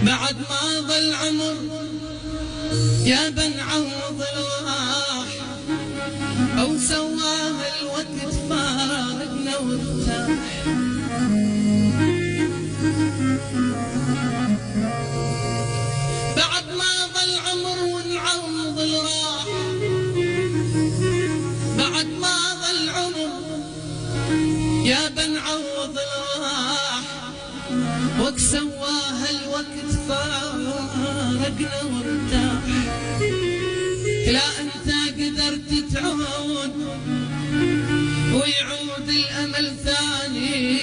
بعد ما ضل عمر يا بنعوض الراح، أو سواها الوقت فارقنا وارتاح. بعد ما ضل عمر ونعوض الراح، بعد ما ضل عمر يا بنعوض الراح، وكسواها الوقت فارقنا وارتاح. لا انت قدرت تعود ويعود الامل ثاني،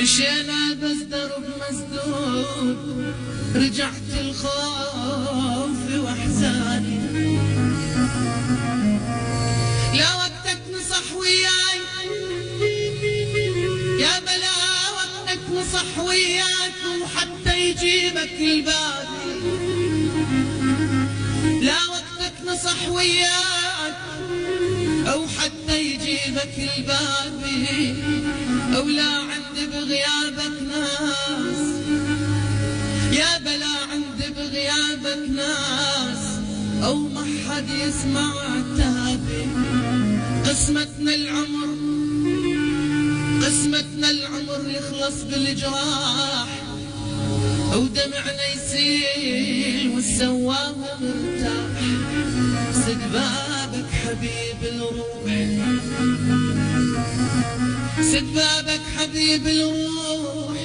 مشينا بس درب مسدود، رجعت الخوف واحزاني. لا وقتك نصح وياي يا بلا، وقتك نصح وياك وحتى يجيبك الباب. لا وقتك نصح وياك أو حتى يجيبك الباب، أو لا عندي بغيابك ناس يا بلا، عندي بغيابك ناس أو ما حد يسمع عتابي. قسمتنا العمر، قسمتنا العمر يخلص بالجراح، أو دمعنا يسيل والسواه مرتاح. سد بابك حبيب الروح، سد بابك حبيب الروح،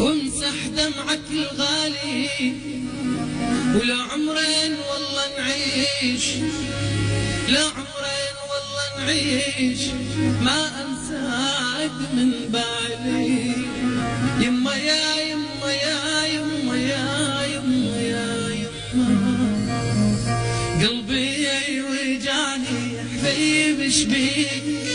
وامسح دمعك الغالي. ولا عمرين والله نعيش، لا عمرين والله نعيش ما أنساك من بالي. يما يا يما يا يما يا يما يا يما، قلبي يوجعني حبيب شبيك